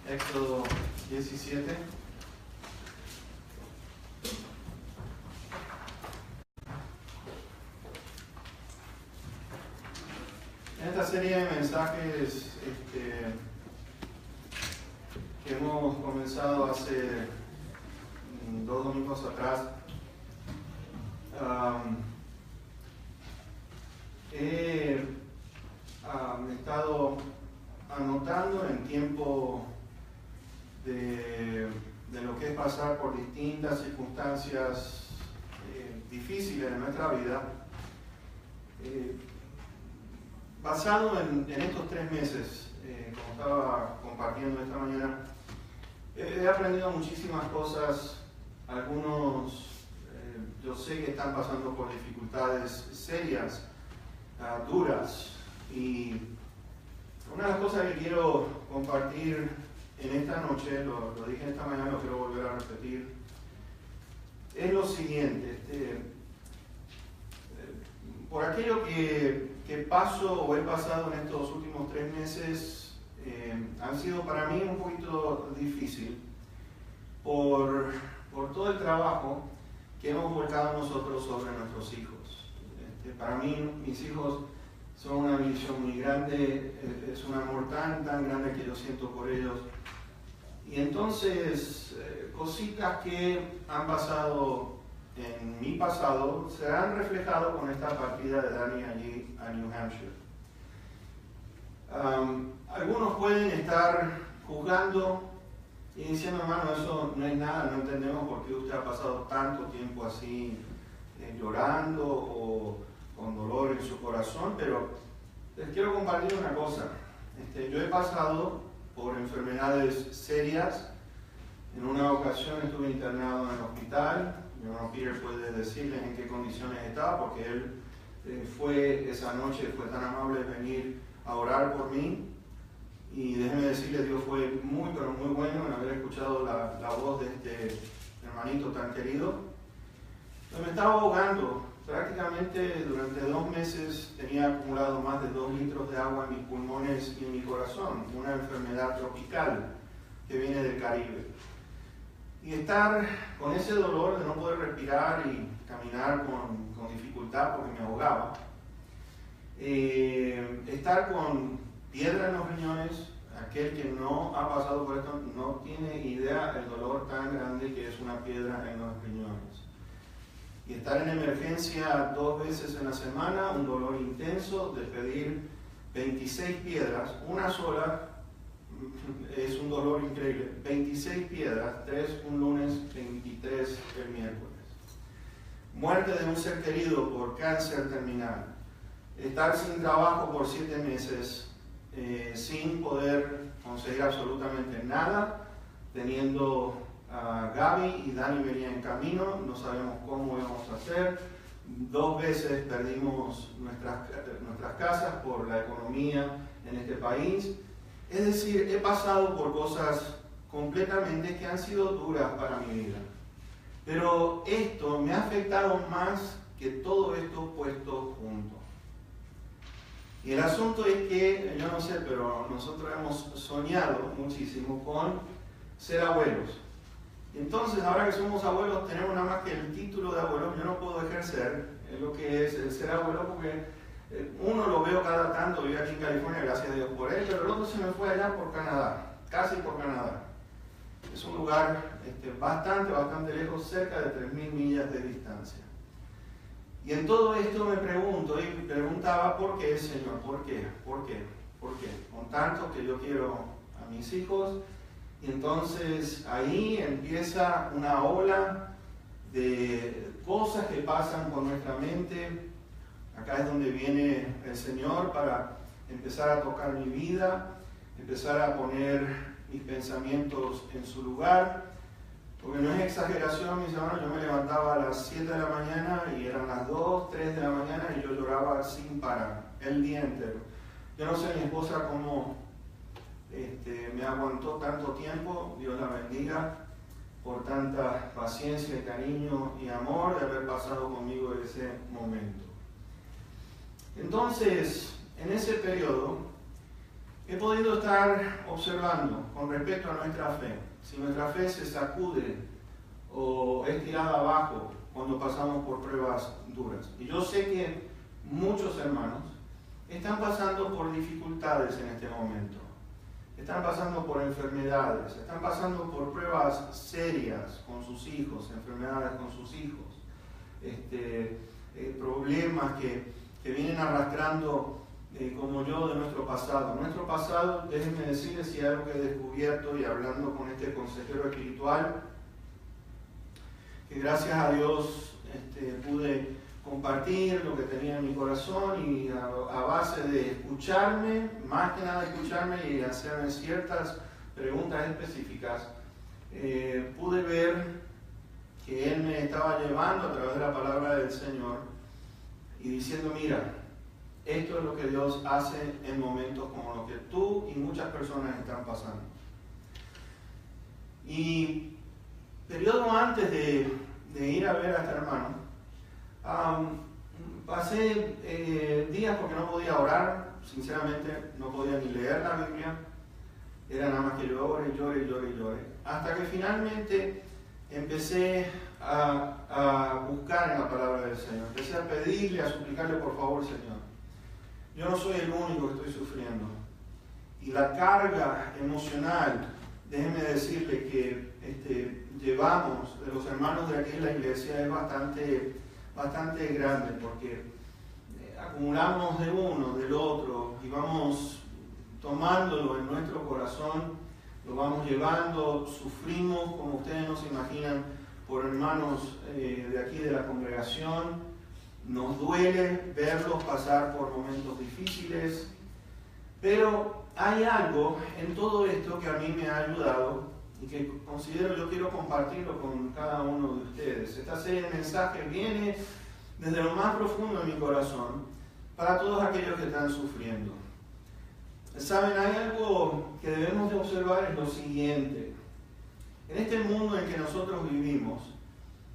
Éxodo 17. En esta serie de mensajes que hemos comenzado hace 2 domingos atrás, he estado anotando en tiempo de lo que es pasar por distintas circunstancias difíciles de nuestra vida, basado en estos 3 meses, como estaba compartiendo esta mañana. He aprendido muchísimas cosas. Algunos yo sé que están pasando por dificultades serias, duras, y una de las cosas que quiero compartir en esta noche, lo dije esta mañana, lo quiero volver a repetir, es lo siguiente. Por aquello que paso o he pasado en estos últimos 3 meses, han sido para mí un poquito difícil por todo el trabajo que hemos volcado nosotros sobre nuestros hijos. Para mí, mis hijos son una bendición muy grande, es un amor tan grande que yo siento por ellos. Y entonces, cositas que han pasado en mi pasado se han reflejado con esta partida de Dani allí a New Hampshire. Algunos pueden estar juzgando y diciendo: hermano, eso no es nada, no entendemos por qué usted ha pasado tanto tiempo así llorando o con dolor en su corazón. Pero les quiero compartir una cosa. Yo he pasado por enfermedades serias. En una ocasión estuve internado en el hospital. Mi hermano Peter puede decirles en qué condiciones estaba, porque él esa noche fue tan amable de venir a orar por mí. Y déjenme decirles, Dios fue muy, pero muy bueno en haber escuchado la voz de este hermanito tan querido. Yo me estaba ahogando. Prácticamente durante 2 meses tenía acumulado más de 2 litros de agua en mis pulmones y en mi corazón. Una enfermedad tropical que viene del Caribe. Y estar con ese dolor de no poder respirar y caminar con dificultad porque me ahogaba. Estar con piedra en los riñones. Aquel que no ha pasado por esto no tiene idea del dolor tan grande que es una piedra en los riñones. Y estar en emergencia 2 veces en la semana, un dolor intenso de pedir 26 piedras, una sola es un dolor increíble. 26 piedras, 3 un lunes, 23 el miércoles. Muerte de un ser querido por cáncer terminal. Estar sin trabajo por 7 meses, sin poder conseguir absolutamente nada, teniendo a Gaby y Dani venía en camino, no sabemos cómo íbamos a hacer. 2 veces perdimos nuestras casas por la economía en este país. Es decir, he pasado por cosas completamente que han sido duras para mi vida. Pero esto me ha afectado más que todo esto puesto junto. Y el asunto es que, yo no sé, pero nosotros hemos soñado muchísimo con ser abuelos. Entonces, ahora que somos abuelos, tenemos nada más que el título de abuelo. Yo no puedo ejercer lo que es el ser abuelo, porque uno lo veo cada tanto. Vive aquí en California, gracias a Dios por él, pero el otro se me fue allá por Canadá, casi por Canadá. Es un lugar bastante lejos, cerca de 3.000 millas de distancia. Y en todo esto me pregunto y preguntaba: ¿por qué, Señor? ¿Por qué? ¿Por qué? ¿Por qué? Con tanto que yo quiero a mis hijos. Y entonces ahí empieza una ola de cosas que pasan por nuestra mente. Acá es donde viene el Señor para empezar a tocar mi vida, empezar a poner mis pensamientos en su lugar. Porque no es exageración, mis hermanos, yo me levantaba a las 7 de la mañana y eran las 2, 3 de la mañana y yo lloraba sin parar, el día entero. Yo no sé mi esposa cómo me aguantó tanto tiempo. Dios la bendiga por tanta paciencia, cariño y amor de haber pasado conmigo ese momento. Entonces, en ese periodo, he podido estar estar observando con respecto a nuestra fe, si nuestra fe se sacude o es tirada abajo cuando pasamos por pruebas duras. Y yo sé que muchos hermanos están pasando por dificultades en este momento. Están pasando por enfermedades, están pasando por pruebas serias con sus hijos, enfermedades con sus hijos, problemas que vienen arrastrando como yo de nuestro pasado. Nuestro pasado, déjenme decirles si hay algo que he descubierto y hablando con este consejero espiritual, que gracias a Dios pude compartir lo que tenía en mi corazón y a base de escucharme, más que nada escucharme y hacerme ciertas preguntas específicas, pude ver que Él me estaba llevando a través de la palabra del Señor y diciendo, mira, esto es lo que Dios hace en momentos como los que tú y muchas personas están pasando. Y periodo antes de ir a ver a este hermano, pasé días porque no podía orar, sinceramente no podía ni leer la Biblia, era nada más que llore, hasta que finalmente empecé a buscar en la palabra del Señor, empecé a pedirle, a suplicarle, por favor, Señor, yo no soy el único que estoy sufriendo, y la carga emocional, déjenme decirle que llevamos de los hermanos de aquí en la iglesia es bastante grande, porque acumulamos de uno, del otro, y vamos tomándolo en nuestro corazón, lo vamos llevando, sufrimos, como ustedes no se imaginan, por hermanos de aquí de la congregación, nos duele verlos pasar por momentos difíciles, pero hay algo en todo esto que a mí me ha ayudado y que considero yo quiero compartirlo con cada uno de ustedes. Esta serie de mensajes viene desde lo más profundo de mi corazón para todos aquellos que están sufriendo. Saben, hay algo que debemos de observar, es lo siguiente. En este mundo en que nosotros vivimos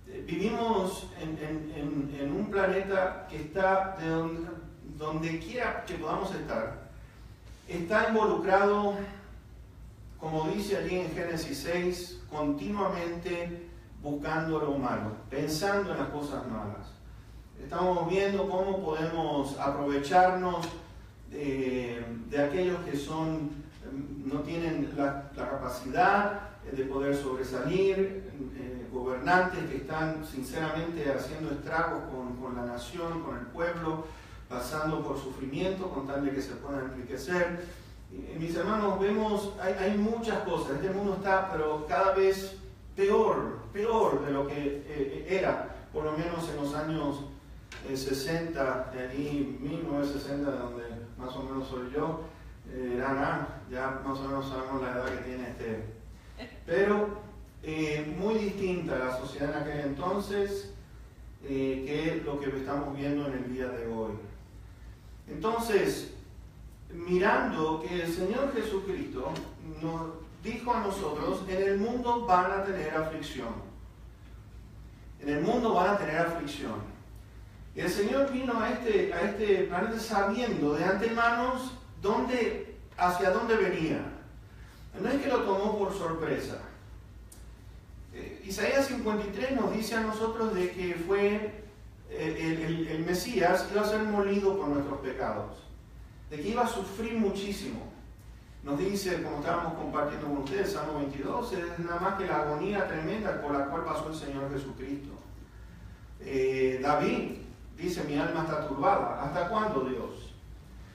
en un planeta que está donde quiera que podamos estar, está involucrado, como dice allí en Génesis 6, continuamente buscando lo malo, pensando en las cosas malas. Estamos viendo cómo podemos aprovecharnos de aquellos que no tienen la capacidad de poder sobresalir, gobernantes que están sinceramente haciendo estragos con la nación, con el pueblo, pasando por sufrimiento con tal de que se puedan enriquecer. Mis hermanos, vemos, hay muchas cosas, este mundo está pero cada vez peor de lo que era, por lo menos en los años 60, y 1960, de donde más o menos soy yo, ya más o menos sabemos la edad que tiene pero muy distinta la sociedad en aquel entonces que lo que estamos viendo en el día de hoy. Entonces, mirando que el Señor Jesucristo nos dijo a nosotros, en el mundo van a tener aflicción. En el mundo van a tener aflicción. Y el Señor vino a este planeta sabiendo de antemano hacia dónde venía. No es que lo tomó por sorpresa. Isaías 53 nos dice a nosotros de que fue el Mesías iba a ser molido por nuestros pecados, de que iba a sufrir muchísimo. Nos dice, como estábamos compartiendo con ustedes, Salmo 22, es nada más que la agonía tremenda por la cual pasó el Señor Jesucristo. David dice, mi alma está turbada. ¿Hasta cuándo, Dios?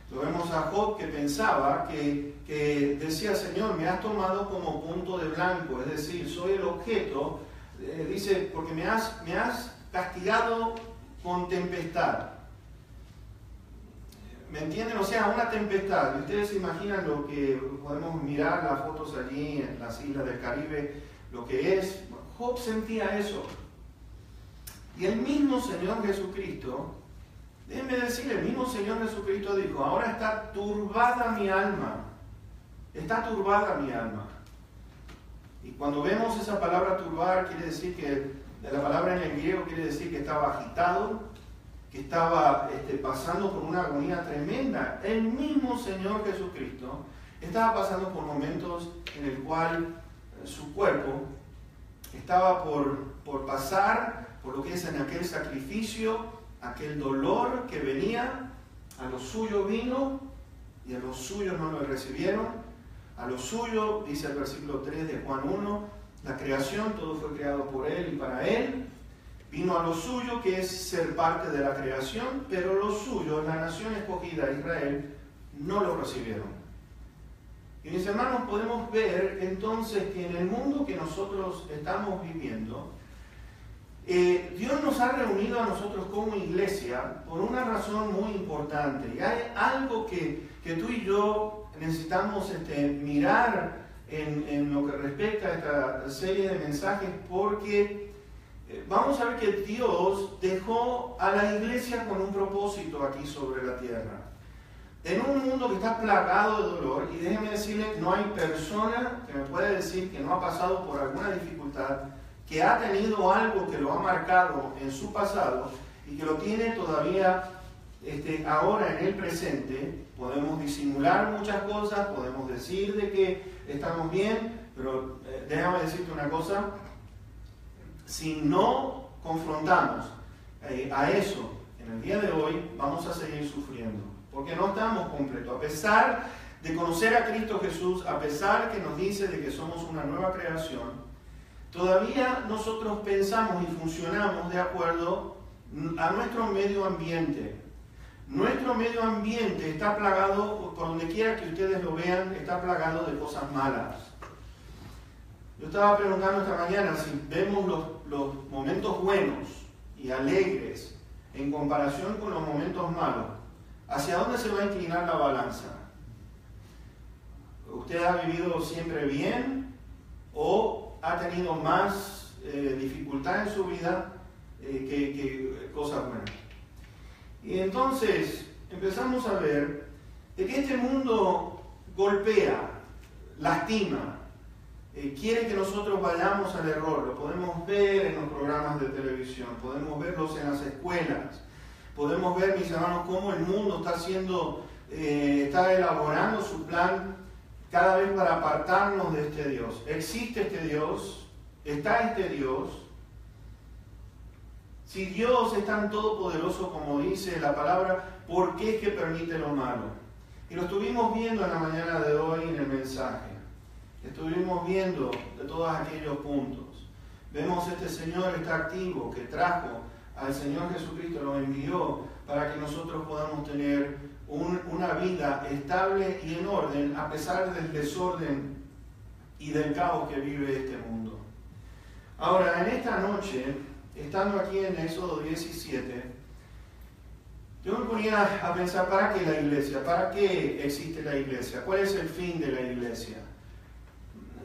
Lo vemos a Job, que pensaba que decía, Señor, me has tomado como punto de blanco, es decir, soy el objeto, dice, porque me has castigado con tempestad. ¿Me entienden? O sea, una tempestad. Y ustedes se imaginan lo que podemos mirar las fotos allí en las islas del Caribe, lo que es. Job sentía eso. Y el mismo Señor Jesucristo, déjenme decirle, el mismo Señor Jesucristo dijo, ahora está turbada mi alma. Está turbada mi alma. Y cuando vemos esa palabra turbar, quiere decir que, la palabra en el griego quiere decir que estaba agitado, que estaba pasando por una agonía tremenda. El mismo Señor Jesucristo estaba pasando por momentos en el cual su cuerpo estaba por pasar por lo que es en aquel sacrificio, aquel dolor que venía, a lo suyo vino y a los suyos no lo recibieron. A lo suyo, dice el versículo 3 de Juan 1, la creación, todo fue creado por Él y para Él. Vino a lo suyo, que es ser parte de la creación, pero los suyos, la nación escogida, Israel, no lo recibieron. Y mis hermanos, podemos ver entonces que en el mundo que nosotros estamos viviendo, Dios nos ha reunido a nosotros como iglesia por una razón muy importante. Y hay algo que tú y yo necesitamos mirar en lo que respecta a esta serie de mensajes, porque vamos a ver que Dios dejó a la iglesia con un propósito aquí sobre la tierra. En un mundo que está plagado de dolor, y déjeme decirle, no hay persona que me pueda decir que no ha pasado por alguna dificultad, que ha tenido algo que lo ha marcado en su pasado y que lo tiene todavía ahora en el presente. Podemos disimular muchas cosas, podemos decir de que estamos bien, pero déjame decirte una cosa, si no confrontamos a eso en el día de hoy, vamos a seguir sufriendo, porque no estamos completos. A pesar de conocer a Cristo Jesús, a pesar que nos dice de que somos una nueva creación, todavía nosotros pensamos y funcionamos de acuerdo a nuestro medio ambiente. Nuestro medio ambiente está plagado, por donde quiera que ustedes lo vean, está plagado de cosas malas. Yo estaba preguntando esta mañana si vemos los momentos buenos y alegres en comparación con los momentos malos. ¿Hacia dónde se va a inclinar la balanza? ¿Usted ha vivido siempre bien o ha tenido más dificultad en su vida que cosas buenas? Y entonces empezamos a ver de que este mundo golpea, lastima, quiere que nosotros vayamos al error. Lo podemos ver en los programas de televisión, podemos verlos en las escuelas, podemos ver, mis hermanos, cómo el mundo está elaborando su plan cada vez para apartarnos de este Dios. Existe este Dios, está este Dios. Si Dios es tan todopoderoso como dice la palabra, ¿por qué es que permite lo malo? Y lo estuvimos viendo en la mañana de hoy en el mensaje. Estuvimos viendo de todos aquellos puntos. Vemos este Señor está activo, que trajo al Señor Jesucristo, lo envió para que nosotros podamos tener una vida estable y en orden, a pesar del desorden y del caos que vive este mundo. Ahora, en esta noche, estando aquí en Éxodo 17, yo me ponía a pensar, ¿para qué la iglesia? ¿Para qué existe la iglesia? ¿Cuál es el fin de la iglesia?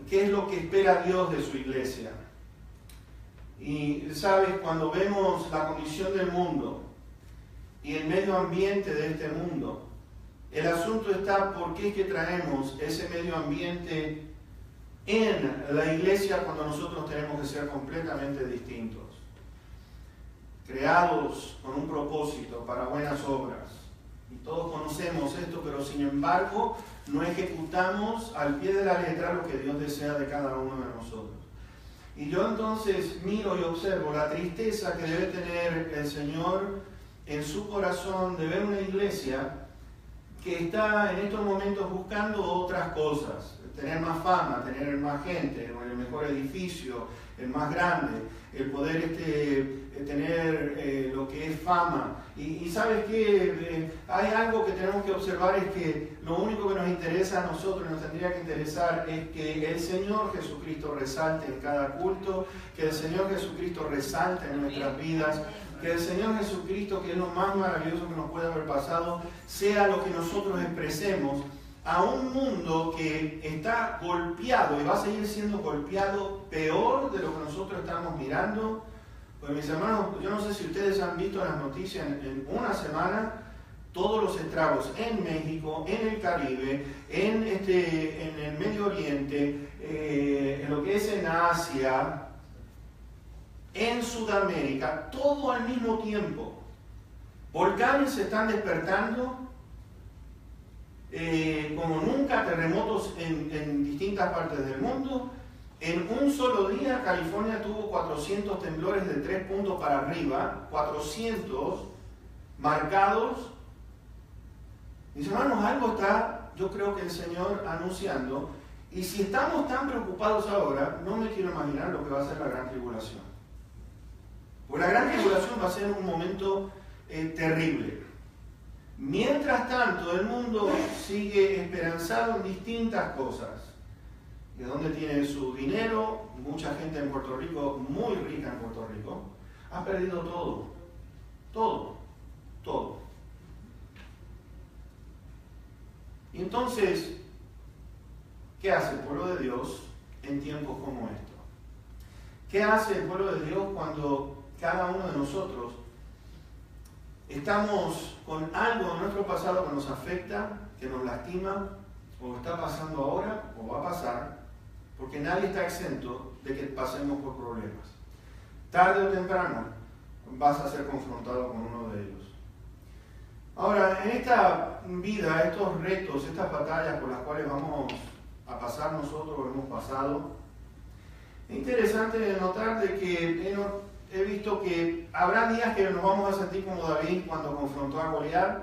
¿Qué es lo que espera Dios de su iglesia? Y sabes, cuando vemos la condición del mundo y el medio ambiente de este mundo, el asunto está por qué es que traemos ese medio ambiente en la iglesia cuando nosotros tenemos que ser completamente distintos. Creados con un propósito para buenas obras. Y todos conocemos esto, pero sin embargo no ejecutamos al pie de la letra lo que Dios desea de cada uno de nosotros. Y yo entonces miro y observo la tristeza que debe tener el Señor en su corazón de ver una iglesia que está en estos momentos buscando otras cosas, tener más fama, tener más gente, el mejor edificio, el más grande, el poder tener lo que es fama. Y sabes que hay algo que tenemos que observar, es que lo único que nos interesa a nosotros, nos tendría que interesar, es que el Señor Jesucristo resalte en cada culto, que el Señor Jesucristo resalte en nuestras vidas, que el Señor Jesucristo, que es lo más maravilloso que nos puede haber pasado, sea lo que nosotros expresemos a un mundo que está golpeado y va a seguir siendo golpeado peor de lo que nosotros estamos mirando. Pues mis hermanos, yo no sé si ustedes han visto las noticias en una semana, todos los estragos en México, en el Caribe, en el Medio Oriente, en lo que es en Asia, en Sudamérica, todo al mismo tiempo. Volcanes se están despertando como nunca día terremotos en distintas partes del mundo. En un solo día California tuvo 400 temblores de 3 puntos para arriba, 400 marcados. Mis hermanos, algo está, yo creo que el Señor anunciando, y si estamos tan preocupados ahora, no me quiero imaginar lo que va a ser la gran tribulación. Porque la gran tribulación va a ser un momento terrible. Mientras tanto, el mundo sigue esperanzado en distintas cosas. De dónde tiene su dinero, mucha gente en Puerto Rico, muy rica en Puerto Rico, ha perdido todo. Y entonces, ¿qué hace el pueblo de Dios en tiempos como estos? ¿Qué hace el pueblo de Dios cuando cada uno de nosotros estamos con algo en nuestro pasado que nos afecta, que nos lastima, o está pasando ahora, o va a pasar? Porque nadie está exento de que pasemos por problemas. Tarde o temprano vas a ser confrontado con uno de ellos. Ahora, en esta vida, estos retos, estas batallas por las cuales vamos a pasar nosotros, o hemos pasado, es interesante notar de que he visto que habrá días que nos vamos a sentir como David cuando confrontó a Goliat,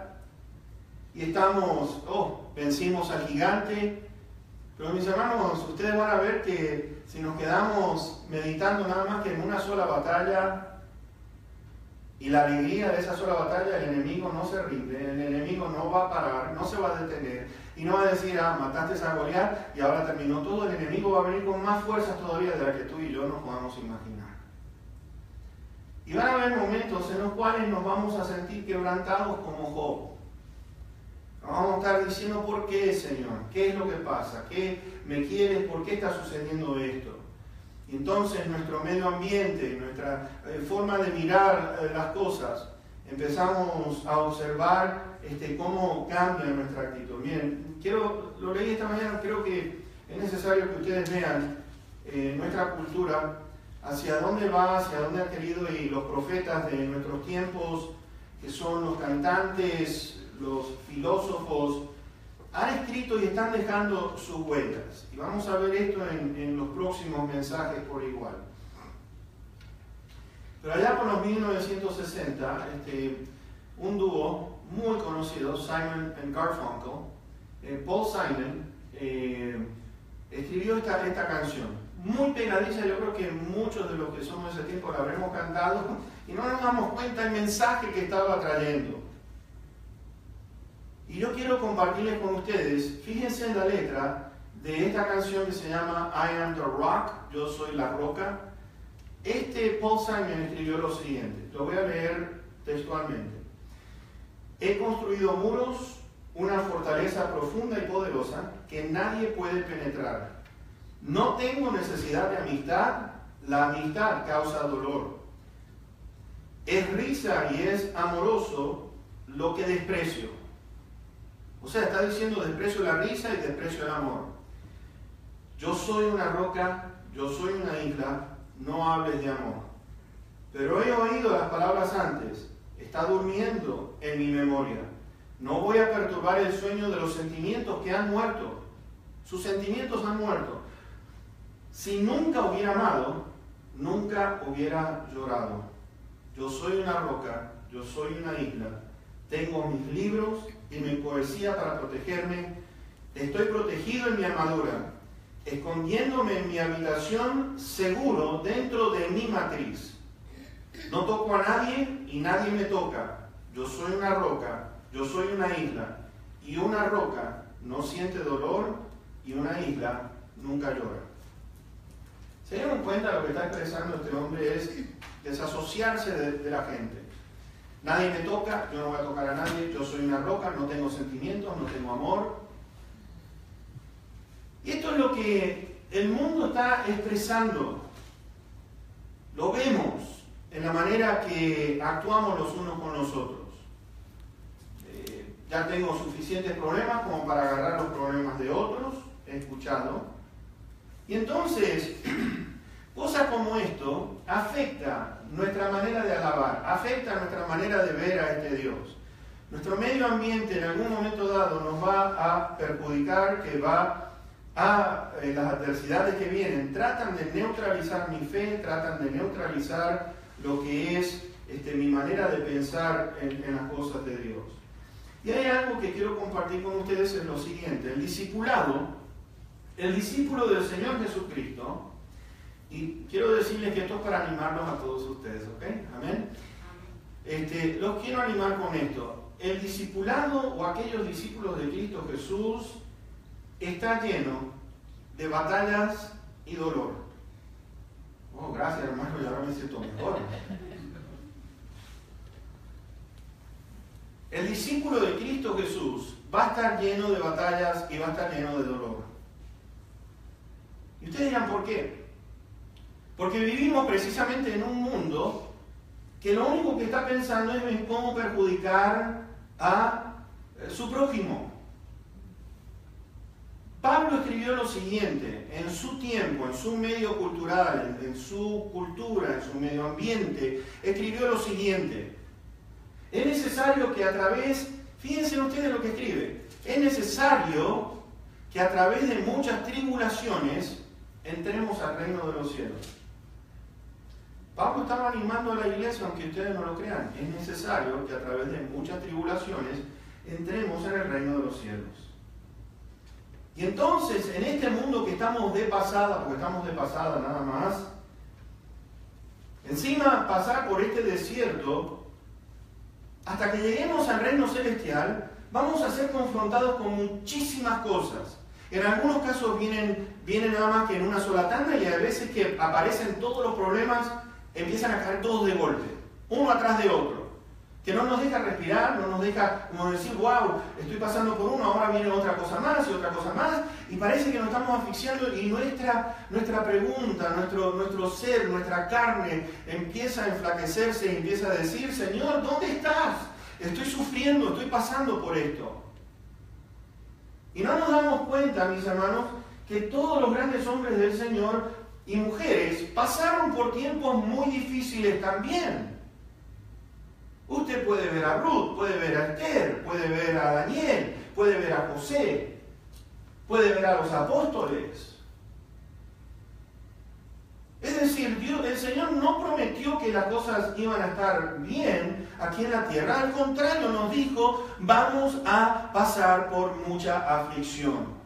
y estamos, vencimos al gigante. Pero mis hermanos, ustedes van a ver que si nos quedamos meditando nada más que en una sola batalla y la alegría de esa sola batalla, el enemigo no se rinde, el enemigo no va a parar, no se va a detener y no va a decir, mataste a Goliat y ahora terminó todo. El enemigo va a venir con más fuerzas todavía de la que tú y yo nos podamos imaginar. Y van a haber momentos en los cuales nos vamos a sentir quebrantados como Job. Vamos a estar diciendo, ¿por qué, Señor? ¿Qué es lo que pasa? ¿Qué me quieres? ¿Por qué está sucediendo esto? Y entonces nuestro medio ambiente, nuestra forma de mirar las cosas, empezamos a observar cómo cambia nuestra actitud. Miren, lo leí esta mañana, creo que es necesario que ustedes vean nuestra cultura, hacia dónde va, hacia dónde ha querido, y los profetas de nuestros tiempos, que son los cantantes, los filósofos, han escrito y están dejando sus huellas. Y vamos a ver esto en los próximos mensajes por igual. Pero allá por los 1960, un dúo muy conocido, Simon and Garfunkel, Paul Simon, escribió esta canción. Muy pegadiza, yo creo que muchos de los que somos de ese tiempo la habremos cantado y no nos damos cuenta del mensaje que estaba trayendo. Y yo quiero compartirles con ustedes, fíjense en la letra de esta canción que se llama I Am the Rock, Yo Soy la Roca. Paul Simon escribió lo siguiente, lo voy a leer textualmente. He construido muros, una fortaleza profunda y poderosa que nadie puede penetrar. No tengo necesidad de amistad, la amistad causa dolor. Es risa y es amoroso lo que desprecio. O sea, está diciendo desprecio la risa y desprecio el amor. Yo soy una roca, yo soy una isla, no hables de amor. Pero he oído las palabras antes, está durmiendo en mi memoria. No voy a perturbar el sueño de los sentimientos que han muerto. Sus sentimientos han muerto. Si nunca hubiera amado, nunca hubiera llorado. Yo soy una roca, yo soy una isla. Tengo mis libros y mi poesía para protegerme. Estoy protegido en mi armadura, escondiéndome en mi habitación seguro dentro de mi matriz. No toco a nadie y nadie me toca. Yo soy una roca, yo soy una isla. Y una roca no siente dolor y una isla nunca llora. ¿Se dieron cuenta? Lo que está expresando este hombre es desasociarse de la gente. Nadie me toca, yo no voy a tocar a nadie, yo soy una roca, no tengo sentimientos, no tengo amor. Y esto es lo que el mundo está expresando. Lo vemos en la manera que actuamos los unos con los otros. Ya tengo suficientes problemas como para agarrar los problemas de otros, he escuchado. Y entonces, cosas como esto afecta nuestra manera de alabar, afecta nuestra manera de ver a este Dios. nuestro medio ambiente en algún momento dado nos va a perjudicar, que va a las adversidades que vienen, tratan de neutralizar mi fe, tratan de neutralizar lo que es mi manera de pensar en las cosas de Dios. Y hay algo que quiero compartir con ustedes, es lo siguiente: el discipulado, el discípulo del Señor Jesucristo, y quiero decirles que esto es para animarlos a todos ustedes, ¿ok? Amén. Los quiero animar con esto. El discipulado o aquellos discípulos de Cristo Jesús está lleno de batallas y dolor. Oh, gracias, hermano, y ahora me siento mejor. El discípulo de Cristo Jesús va a estar lleno de batallas y va a estar lleno de dolor. Y ustedes dirán, ¿por qué? Porque vivimos precisamente en un mundo que lo único que está pensando es en cómo perjudicar a su prójimo. Pablo escribió lo siguiente: en su tiempo, en su medio cultural, en su cultura, en su medio ambiente, escribió lo siguiente: es necesario que a través, fíjense ustedes lo que escribe, es necesario que a través de muchas tribulaciones entremos al reino de los cielos. Pablo estaba animando a la iglesia, aunque ustedes no lo crean. Es necesario que a través de muchas tribulaciones entremos en el reino de los cielos. Y entonces, en este mundo que estamos de pasada, porque estamos de pasada nada más, encima pasar por este desierto, hasta que lleguemos al reino celestial, vamos a ser confrontados con muchísimas cosas. En algunos casos vienen nada más que en una sola tanda, y a veces que aparecen todos los problemas, empiezan a caer todos de golpe, uno atrás de otro, que no nos deja respirar, no nos deja como decir, wow, estoy pasando por uno, ahora viene otra cosa más y otra cosa más, y parece que nos estamos asfixiando, y nuestra pregunta, nuestro ser, nuestra carne empieza a enflaquecerse y empieza a decir, Señor, ¿dónde estás? Estoy sufriendo, estoy pasando por esto. Y no nos damos cuenta, mis hermanos, que todos los grandes hombres del Señor y mujeres pasaron por tiempos muy difíciles también. Usted puede ver a Ruth, puede ver a Esther, puede ver a Daniel, puede ver a José, puede ver a los apóstoles. Es decir, el Señor no prometió que las cosas iban a estar bien aquí en la tierra. Al contrario, nos dijo, vamos a pasar por mucha aflicción.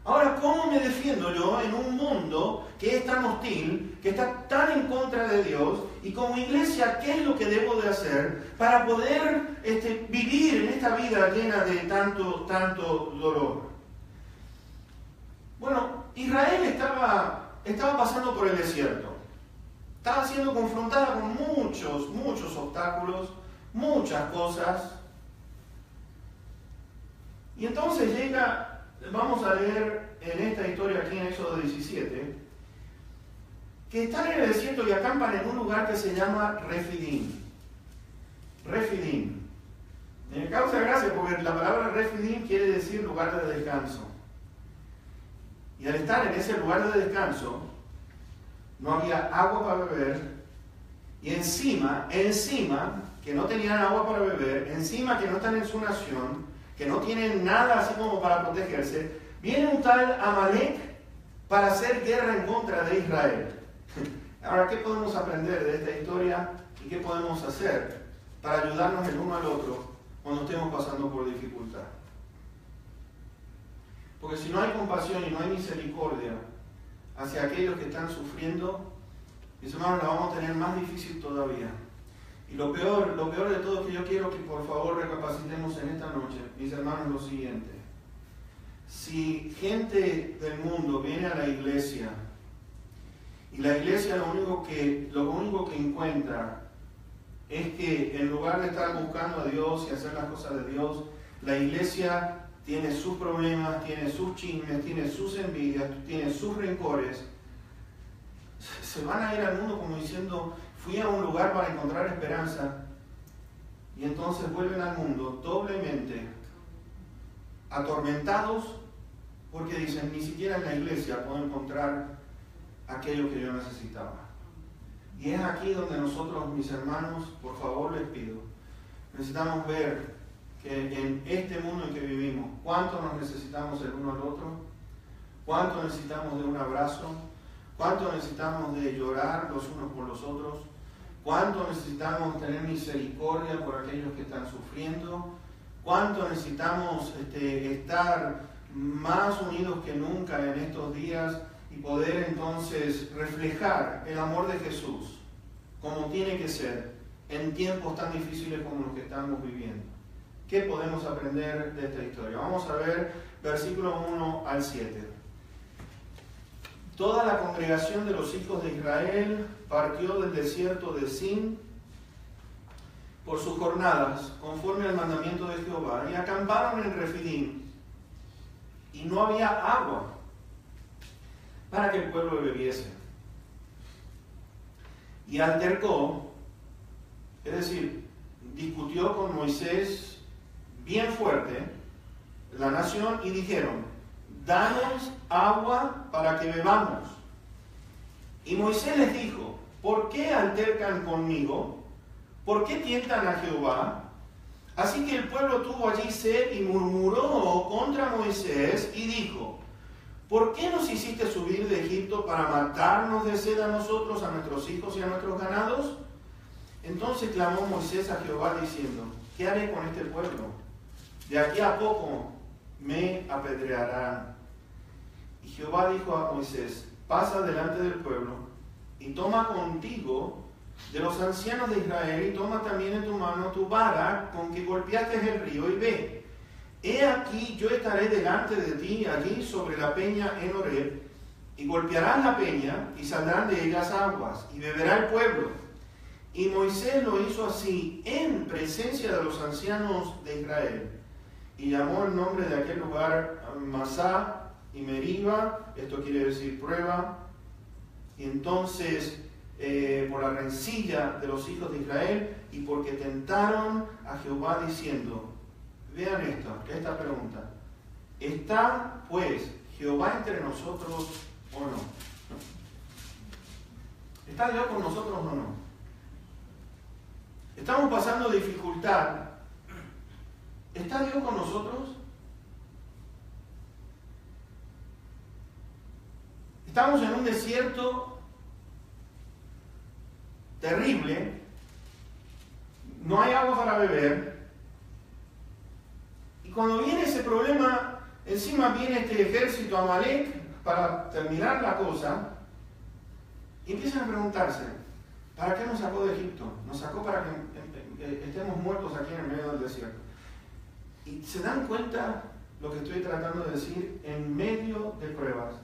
Ahora, ¿cómo me defiendo yo en un mundo que es tan hostil, que está tan en contra de Dios? Y como iglesia, ¿qué es lo que debo de hacer para poder vivir en esta vida llena de tanto dolor? Bueno, Israel estaba pasando por el desierto. Estaba siendo confrontada con muchos obstáculos, muchas cosas. Y entonces vamos a leer en esta historia aquí en Éxodo 17, que están en el desierto y acampan en un lugar que se llama Refidim. Refidim. Me causa gracia porque la palabra Refidim quiere decir lugar de descanso. Y al estar en ese lugar de descanso, no había agua para beber, y encima, que no tenían agua para beber, encima que no están en su nación, que no tienen nada así como para protegerse, viene un tal Amalek para hacer guerra en contra de Israel. Ahora, ¿qué podemos aprender de esta historia y qué podemos hacer para ayudarnos el uno al otro cuando estemos pasando por dificultad? Porque si no hay compasión y no hay misericordia hacia aquellos que están sufriendo, mis hermanos, la vamos a tener más difícil todavía. Y lo peor de todo es que yo quiero que por favor recapacitemos en esta noche, mis hermanos, lo siguiente. Si gente del mundo viene a la iglesia y la iglesia lo único que encuentra es que en lugar de estar buscando a Dios y hacer las cosas de Dios, la iglesia tiene sus problemas, tiene sus chismes, tiene sus envidias, tiene sus rencores, se van a ir al mundo como diciendo, fui a un lugar para encontrar esperanza, y entonces vuelven al mundo doblemente atormentados porque dicen, ni siquiera en la iglesia puedo encontrar aquello que yo necesitaba. Y es aquí donde nosotros, mis hermanos, por favor les pido, necesitamos ver que en este mundo en que vivimos, cuánto nos necesitamos el uno al otro, cuánto necesitamos de un abrazo, cuánto necesitamos de llorar los unos por los otros, cuánto necesitamos tener misericordia por aquellos que están sufriendo, cuánto necesitamos estar más unidos que nunca en estos días y poder entonces reflejar el amor de Jesús como tiene que ser en tiempos tan difíciles como los que estamos viviendo. ¿Qué podemos aprender de esta historia? Vamos a ver versículos 1 al 7. Toda la congregación de los hijos de Israel partió del desierto de Sin por sus jornadas, conforme al mandamiento de Jehová, y acamparon en Refidim, y no había agua para que el pueblo bebiese. Y altercó, es decir, discutió con Moisés bien fuerte la nación y dijeron: danos agua para que bebamos. Y Moisés les dijo: ¿por qué altercan conmigo? ¿Por qué tientan a Jehová? Así que el pueblo tuvo allí sed y murmuró contra Moisés y dijo: ¿por qué nos hiciste subir de Egipto para matarnos de sed a nosotros, a nuestros hijos y a nuestros ganados? Entonces clamó Moisés a Jehová diciendo: ¿qué haré con este pueblo? De aquí a poco me apedrearán. Y Jehová dijo a Moisés: pasa delante del pueblo y toma contigo de los ancianos de Israel, y toma también en tu mano tu vara con que golpeaste el río, y ve. He aquí yo estaré delante de ti allí sobre la peña en Horeb, y golpearás la peña y saldrán de ellas aguas, y beberá el pueblo. Y Moisés lo hizo así en presencia de los ancianos de Israel. Y llamó el nombre de aquel lugar Masá y Meriba, esto quiere decir prueba. Y entonces, por la rencilla de los hijos de Israel, y porque tentaron a Jehová diciendo, vean esta pregunta: ¿está pues Jehová entre nosotros o no? ¿Está Dios con nosotros o no? ¿Estamos pasando dificultad? ¿Está Dios con nosotros? Estamos en un desierto terrible, no hay agua para beber, y cuando viene ese problema, encima viene este ejército Amalek para terminar la cosa, y empiezan a preguntarse: ¿para qué nos sacó de Egipto? Nos sacó para que estemos muertos aquí en el medio del desierto. Y se dan cuenta lo que estoy tratando de decir. En medio de pruebas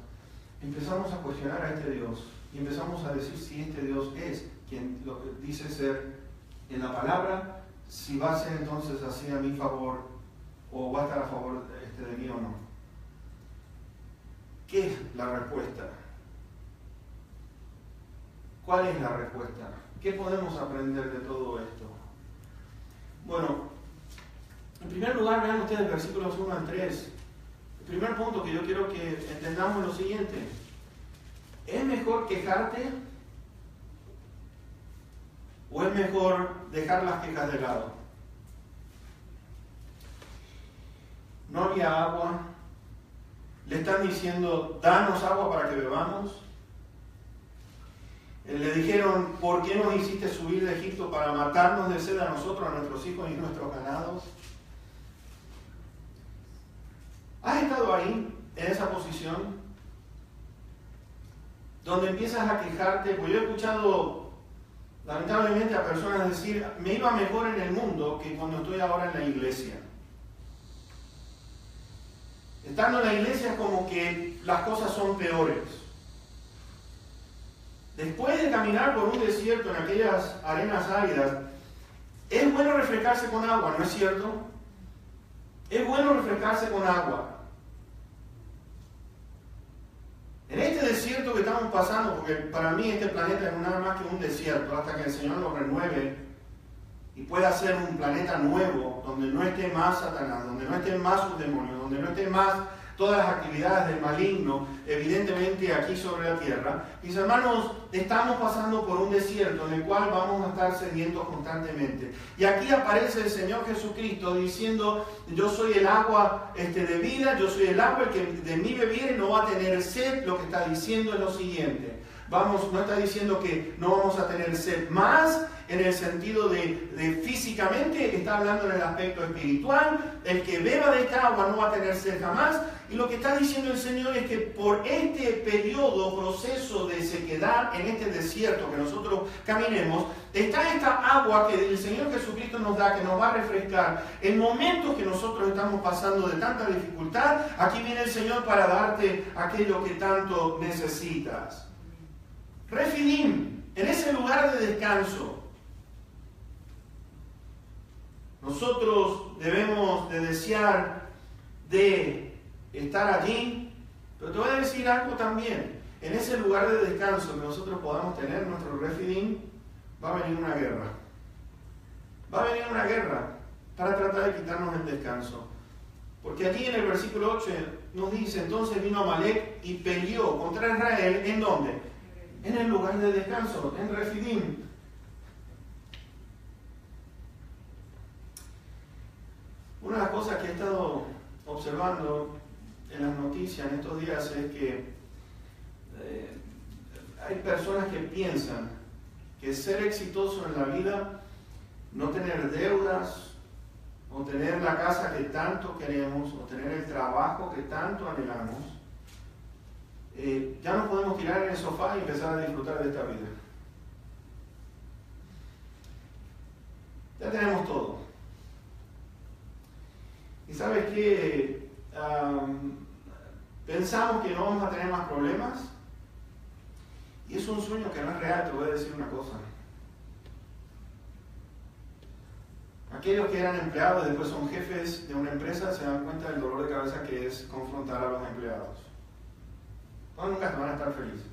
empezamos a cuestionar a este Dios y empezamos a decir si este Dios es quien lo dice ser en la palabra, si va a ser entonces así a mi favor o va a estar a favor de mí o no. ¿Qué es la respuesta? ¿Cuál es la respuesta? ¿Qué podemos aprender de todo esto? Bueno, en primer lugar, vean ustedes versículos 1 al 3. El primer punto que yo quiero que entendamos es lo siguiente: ¿es mejor quejarte o es mejor dejar las quejas de lado? No había agua. Le están diciendo: danos agua para que bebamos. Le dijeron: ¿por qué nos hiciste subir de Egipto para matarnos de sed a nosotros, a nuestros hijos y nuestros ganados? ¿Has estado ahí, en esa posición, donde empiezas a quejarte? Pues yo he escuchado, lamentablemente, a personas decir: me iba mejor en el mundo que cuando estoy ahora en la iglesia. Estando en la iglesia es como que las cosas son peores. Después de caminar por un desierto en aquellas arenas áridas, es bueno refrescarse con agua, ¿no es cierto? Es bueno refrescarse con agua. En este desierto que estamos pasando, porque para mí este planeta es nada más que un desierto, hasta que el Señor lo renueve y pueda ser un planeta nuevo, donde no esté más Satanás, donde no estén más sus demonios, donde no esté más todas las actividades del maligno, evidentemente aquí sobre la tierra, mis hermanos, estamos pasando por un desierto en el cual vamos a estar sedientos constantemente. Y aquí aparece el Señor Jesucristo diciendo, yo soy el agua de vida, yo soy el agua, el que de mí bebiere no va a tener sed. Lo que está diciendo es lo siguiente. No está diciendo que no vamos a tener sed más en el sentido de físicamente, está hablando en el aspecto espiritual. El que beba de esta agua no va a tener sed jamás. Y lo que está diciendo el Señor es que por este periodo, proceso de sequedad en este desierto que nosotros caminemos, está esta agua que el Señor Jesucristo nos da, que nos va a refrescar. En momentos que nosotros estamos pasando de tanta dificultad, aquí viene el Señor para darte aquello que tanto necesitas. Refidim, en ese lugar de descanso. Nosotros debemos de desear de estar allí, pero te voy a decir algo también. En ese lugar de descanso que nosotros podamos tener, nuestro refidim, va a venir una guerra. Va a venir una guerra para tratar de quitarnos el descanso. Porque aquí en el versículo 8 nos dice, entonces vino Amalek y peleó contra Israel, ¿en dónde? En el lugar de descanso, en Refidim. Una de las cosas que he estado observando en las noticias en estos días es que hay personas que piensan que ser exitoso en la vida, no tener deudas, o tener la casa que tanto queremos, o tener el trabajo que tanto anhelamos, ya nos podemos tirar en el sofá y empezar a disfrutar de esta vida. Ya tenemos todo. Y ¿sabes qué? Pensamos que no vamos a tener más problemas. Y es un sueño que no es real, te voy a decir una cosa. Aquellos que eran empleados y después son jefes de una empresa se dan cuenta del dolor de cabeza que es confrontar a los empleados. No, nunca van a estar felices.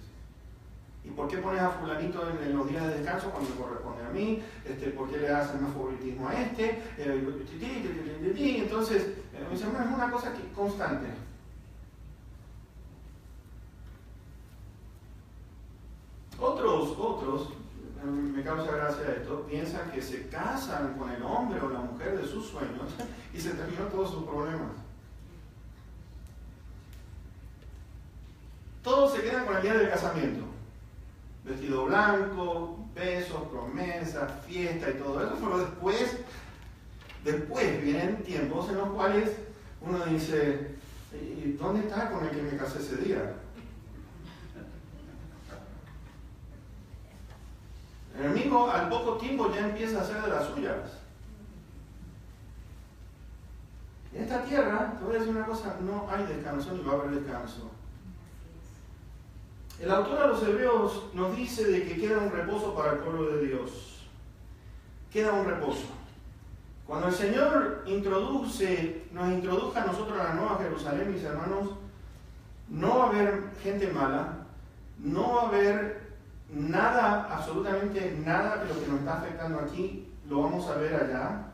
¿Y por qué pones a fulanito en los días de descanso cuando me corresponde a mí? ¿Por qué le hacen más favoritismo a este? Entonces, es una cosa constante. Otros, me causa gracia esto, piensan que se casan con el hombre o la mujer de sus sueños y se terminan todos sus problemas. Todos se quedan con el día del casamiento. Vestido blanco, besos, promesas, fiesta y todo eso, pero después vienen tiempos en los cuales uno dice, ¿y dónde está con el que me casé ese día? El enemigo al poco tiempo ya empieza a hacer de las suyas. En esta tierra, te voy a decir una cosa, no hay descanso ni va a haber descanso. El autor a los Hebreos nos dice de que queda un reposo para el pueblo de Dios. Queda un reposo. Cuando el Señor nos introduja a nosotros a la Nueva Jerusalén, mis hermanos, no va a haber gente mala, no va a haber nada, absolutamente nada de lo que nos está afectando aquí, lo vamos a ver allá.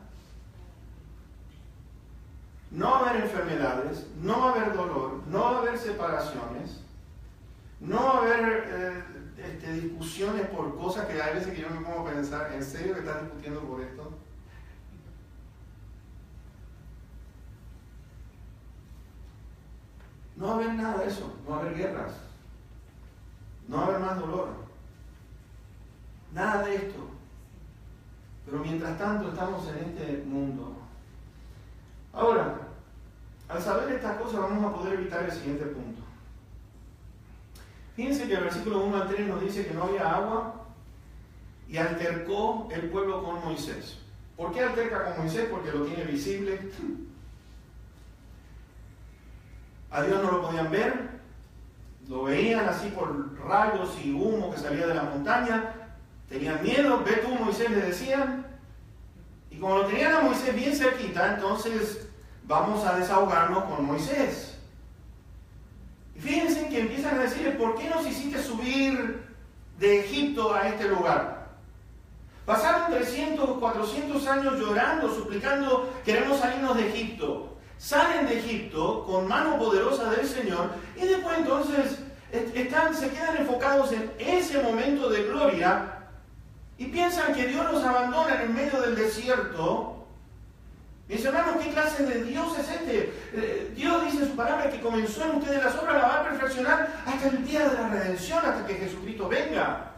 No va a haber enfermedades, no va a haber dolor, no va a haber separaciones. No va a haber discusiones por cosas que hay veces que yo me pongo a pensar, ¿en serio que estás discutiendo por esto? No va a haber nada de eso, no va a haber guerras, no va a haber más dolor, nada de esto. Pero mientras tanto estamos en este mundo. Ahora, al saber estas cosas vamos a poder evitar el siguiente punto. Fíjense que el versículo 1 al 3 nos dice que no había agua y altercó el pueblo con Moisés. ¿Por qué alterca con Moisés? Porque lo tiene visible. A Dios no lo podían ver, lo veían así por rayos y humo que salía de la montaña, tenían miedo, ve tú Moisés, le decían, y como lo tenían a Moisés bien cerquita, entonces vamos a desahogarnos con Moisés. Y fíjense que empiezan a decirle, ¿por qué nos hiciste subir de Egipto a este lugar? Pasaron 300, 400 años llorando, suplicando, queremos salirnos de Egipto. salen de Egipto con mano poderosa del Señor y después entonces se quedan enfocados en ese momento de gloria y piensan que Dios los abandona en el medio del desierto. Mis hermanos, ¿qué clase de Dios es este? Dios dice en su palabra que comenzó en ustedes las obras, la va a perfeccionar hasta el día de la redención, hasta que Jesucristo venga.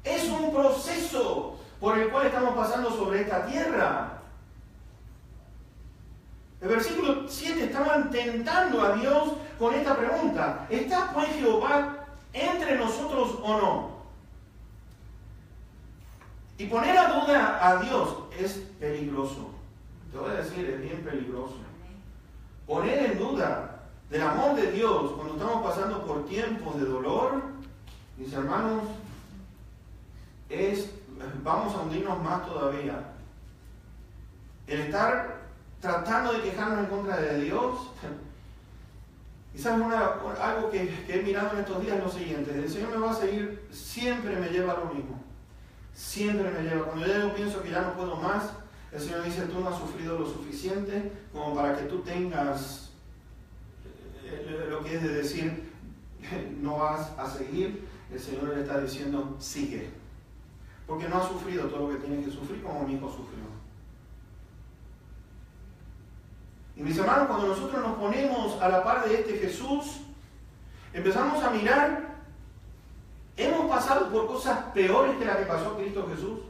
Es un proceso por el cual estamos pasando sobre esta tierra. El versículo 7 estaban tentando a Dios con esta pregunta: ¿está pues Jehová entre nosotros o no? Y poner a duda a Dios es peligroso. Te voy a decir, es bien peligroso. Poner en duda del amor de Dios cuando estamos pasando por tiempos de dolor, mis hermanos, vamos a hundirnos más todavía. El estar tratando de quejarnos en contra de Dios. Y sabes, algo que he mirado en estos días es lo siguiente: el Señor me va a seguir, siempre me lleva a lo mismo. Siempre me lleva. Cuando yo pienso que ya no puedo más, el Señor dice: tú no has sufrido lo suficiente como para que tú tengas lo que es de decir, no vas a seguir. El Señor le está diciendo: sigue. Porque no has sufrido todo lo que tienes que sufrir como mi hijo sufrió. Y mis hermanos, cuando nosotros nos ponemos a la par de este Jesús, empezamos a mirar. ¿Hemos pasado por cosas peores que las que pasó Cristo Jesús?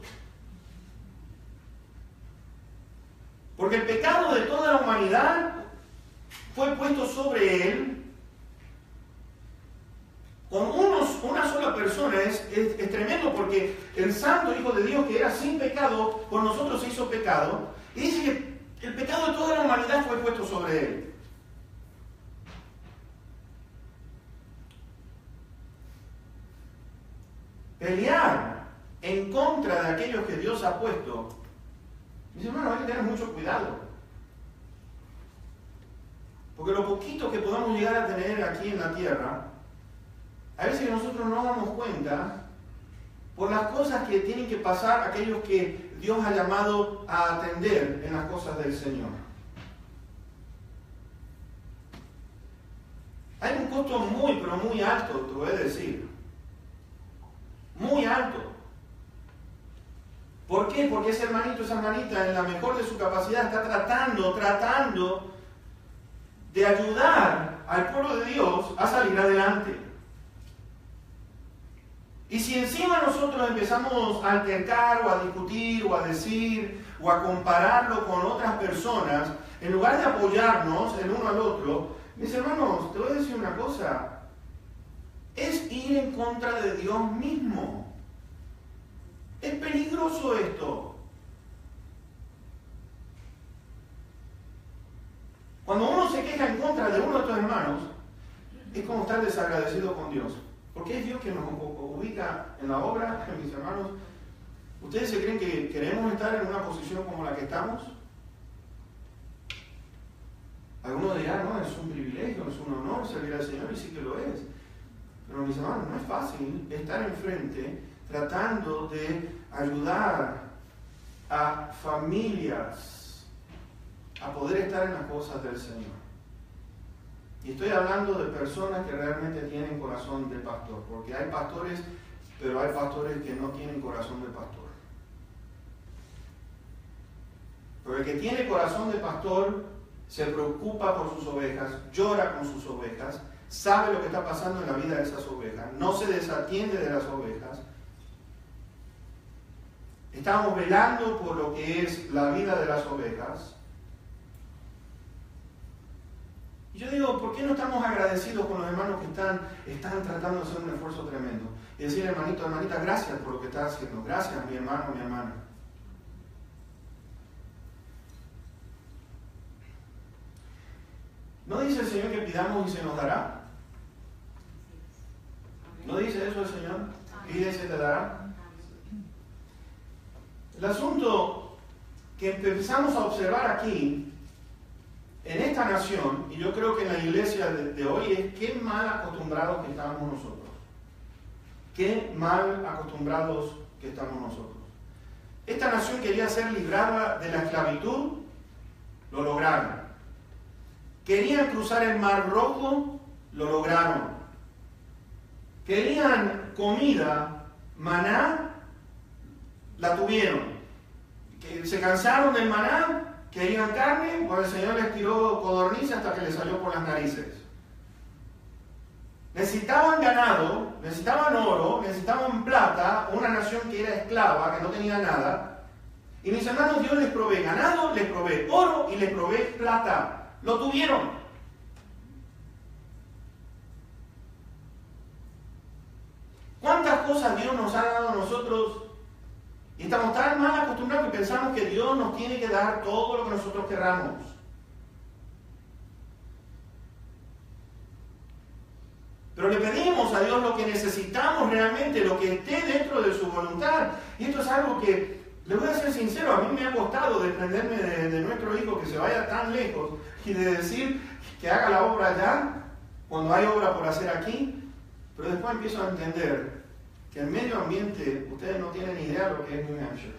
Porque el pecado de toda la humanidad fue puesto sobre Él. Con una sola persona es tremendo, porque el Santo Hijo de Dios, que era sin pecado, por nosotros se hizo pecado. Y dice que el pecado de toda la humanidad fue puesto sobre Él. Pelear en contra de aquellos que Dios ha puesto, mis hermanos, hay que tener mucho cuidado. Porque lo poquito que podamos llegar a tener aquí en la tierra, a veces nosotros no damos cuenta por las cosas que tienen que pasar aquellos que Dios ha llamado a atender en las cosas del Señor. Hay un costo muy, pero muy alto, te voy a decir. Muy alto. ¿Por qué? Porque ese hermanito, esa hermanita, en la mejor de su capacidad, está tratando de ayudar al pueblo de Dios a salir adelante. Y si encima nosotros empezamos a altercar o a discutir o a decir o a compararlo con otras personas, en lugar de apoyarnos el uno al otro, mis hermanos, te voy a decir una cosa: es ir en contra de Dios mismo. Es peligroso esto. Cuando uno se queja en contra de uno de estos hermanos, es como estar desagradecido con Dios. Porque es Dios que nos ubica en la obra, mis hermanos. ¿Ustedes se creen que queremos estar en una posición como la que estamos? Algunos dirán: no, es un privilegio, es un honor servir al Señor, y sí que lo es. Pero mis hermanos, no es fácil estar enfrente tratando de ayudar a familias a poder estar en las cosas del Señor. Y estoy hablando de personas que realmente tienen corazón de pastor, porque hay pastores, pero hay pastores que no tienen corazón de pastor. Pero el que tiene corazón de pastor se preocupa por sus ovejas, llora con sus ovejas, sabe lo que está pasando en la vida de esas ovejas, no se desatiende de las ovejas. Estamos velando por lo que es la vida de las ovejas. Y yo digo, ¿por qué no estamos agradecidos con los hermanos que están tratando de hacer un esfuerzo tremendo? Y decir: hermanito, hermanita, gracias por lo que estás haciendo. Gracias, mi hermano, mi hermana. ¿No dice el Señor que pidamos y se nos dará? ¿No dice eso el Señor? Pide y se te dará. El asunto que empezamos a observar aquí, en esta nación, y yo creo que en la iglesia de hoy, es qué mal acostumbrados que estamos nosotros. Qué mal acostumbrados que estamos nosotros. Esta nación quería ser librada de la esclavitud lo lograron. Querían cruzar el Mar Rojo, lo lograron. Querían comida, maná, la tuvieron. Que se cansaron del maná, querían carne, pues el Señor les tiró codorniz hasta que les salió por las narices. Necesitaban ganado, necesitaban oro, necesitaban plata, una nación que era esclava, que no tenía nada. Y mis hermanos, Dios les provee ganado, les provee oro y les provee plata. Lo tuvieron. ¿Cuántas cosas Dios nos ha dado a nosotros? Y estamos tan mal acostumbrados que pensamos que Dios nos tiene que dar todo lo que nosotros queramos. Pero le pedimos a Dios lo que necesitamos realmente, lo que esté dentro de su voluntad. Y esto es algo que, le voy a ser sincero, a mí me ha costado desprenderme de nuestro hijo que se vaya tan lejos y de decir que haga la obra allá, cuando hay obra por hacer aquí. Pero después empiezo a entender que el medio ambiente, ustedes no tienen ni idea de lo que es New Hampshire.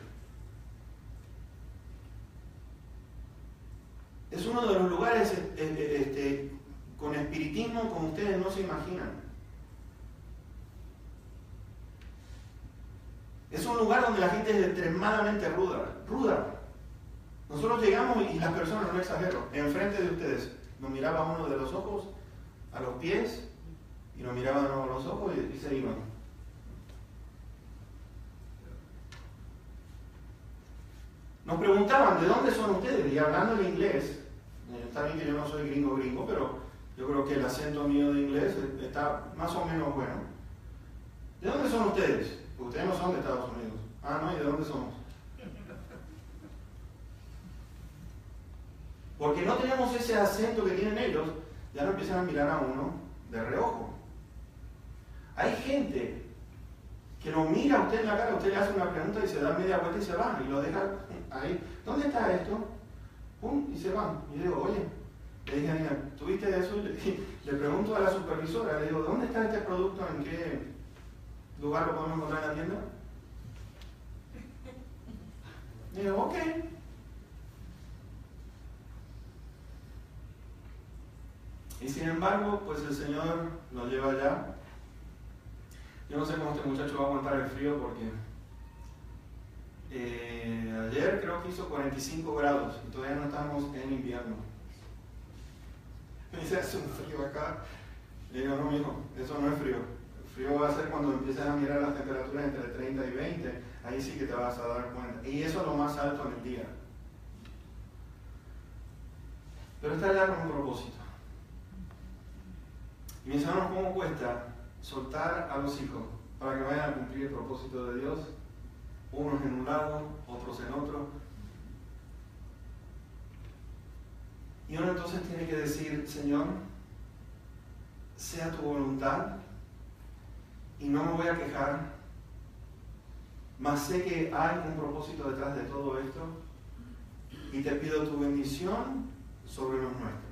Es uno de los lugares con espiritismo como ustedes no se imaginan. Es un lugar donde la gente es extremadamente ruda. Nosotros llegamos y las personas, no exagero, enfrente de ustedes, nos miraba uno de los ojos a los pies y nos miraba de nuevo a los ojos y se iban. Nos preguntaban, ¿de dónde son ustedes? Y hablando en inglés, está bien que yo no soy gringo, pero yo creo que el acento mío de inglés está más o menos bueno. ¿De dónde son ustedes? Porque ustedes no son de Estados Unidos. Ah, no, ¿y de dónde somos? Porque no tenemos ese acento que tienen ellos, ya no empiezan a mirar a uno de reojo. Hay gente que lo mira a usted en la cara, usted le hace una pregunta y se da media vuelta y se va, y lo deja ahí. ¿Dónde está esto? ¡Pum! Y se van. Y yo digo, oye, le dije a ella, ¿tuviste eso? Y le pregunto a la supervisora, le digo, ¿dónde está este producto? ¿En qué lugar lo podemos encontrar en la tienda? Y digo, ok. Y sin embargo, pues el Señor nos lleva allá. Yo no sé cómo este muchacho va a aguantar el frío porque ayer creo que hizo 45 grados y todavía no estamos en invierno. Me dice, hace un frío acá. Le digo, no, mijo, eso no es frío. El frío va a ser cuando empieces a mirar las temperaturas entre 30 y 20. Ahí sí que te vas a dar cuenta. Y eso es lo más alto en el día. Pero está allá con un propósito. Y mis hermanos, ¿cómo cuesta soltar a los hijos para que vayan a cumplir el propósito de Dios? Unos en un lado, otros en otro. Y uno entonces tiene que decir, Señor, sea tu voluntad y no me voy a quejar, mas sé que hay un propósito detrás de todo esto y te pido tu bendición sobre los nuestros.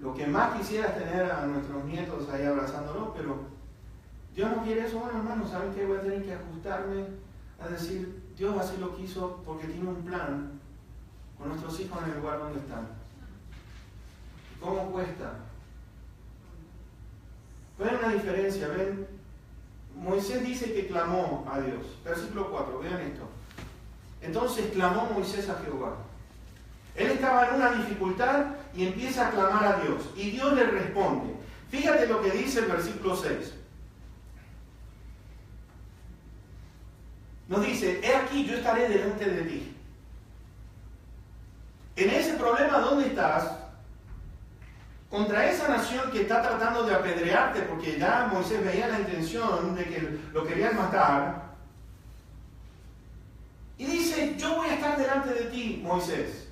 Lo que más quisiera es tener a nuestros nietos ahí abrazándolos, pero Dios no quiere eso. Bueno, hermanos, ¿saben qué? Voy a tener que ajustarme a decir, Dios así lo quiso porque tiene un plan con nuestros hijos en el lugar donde están. ¿Cómo cuesta? Ven una diferencia, ven. Moisés dice que clamó a Dios. Versículo 4, vean esto. Entonces clamó Moisés a Jehová. Él estaba en una dificultad y empieza a clamar a Dios. Y Dios le responde. Fíjate lo que dice el versículo 6. Nos dice, he aquí yo estaré delante de ti. En ese problema, ¿dónde estás? Contra esa nación que está tratando de apedrearte, porque ya Moisés veía la intención de que lo querían matar. Y dice, yo voy a estar delante de ti, Moisés.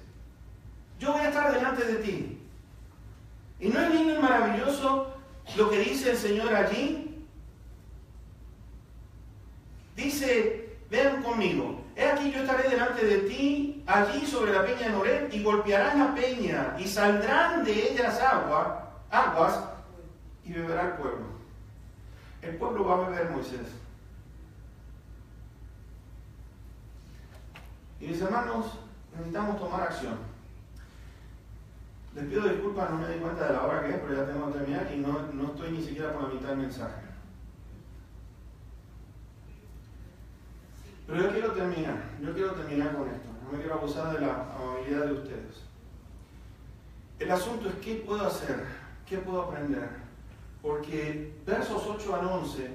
Yo voy a estar delante de ti. ¿Y no es lindo y maravilloso lo que dice el Señor allí? Dice, vean conmigo, he aquí yo estaré delante de ti, allí sobre la peña de Horeb, y golpearás la peña, y saldrán de ellas aguas, y beberá el pueblo. El pueblo va a beber, Moisés. Y mis hermanos, necesitamos tomar acción. Les pido disculpas, no me di cuenta de la hora que es, pero ya tengo que terminar y no estoy ni siquiera por la mitad del mensaje. Pero yo quiero terminar con esto. No me quiero abusar de la amabilidad de ustedes. El asunto es qué puedo hacer, qué puedo aprender. Porque versos 8 al 11,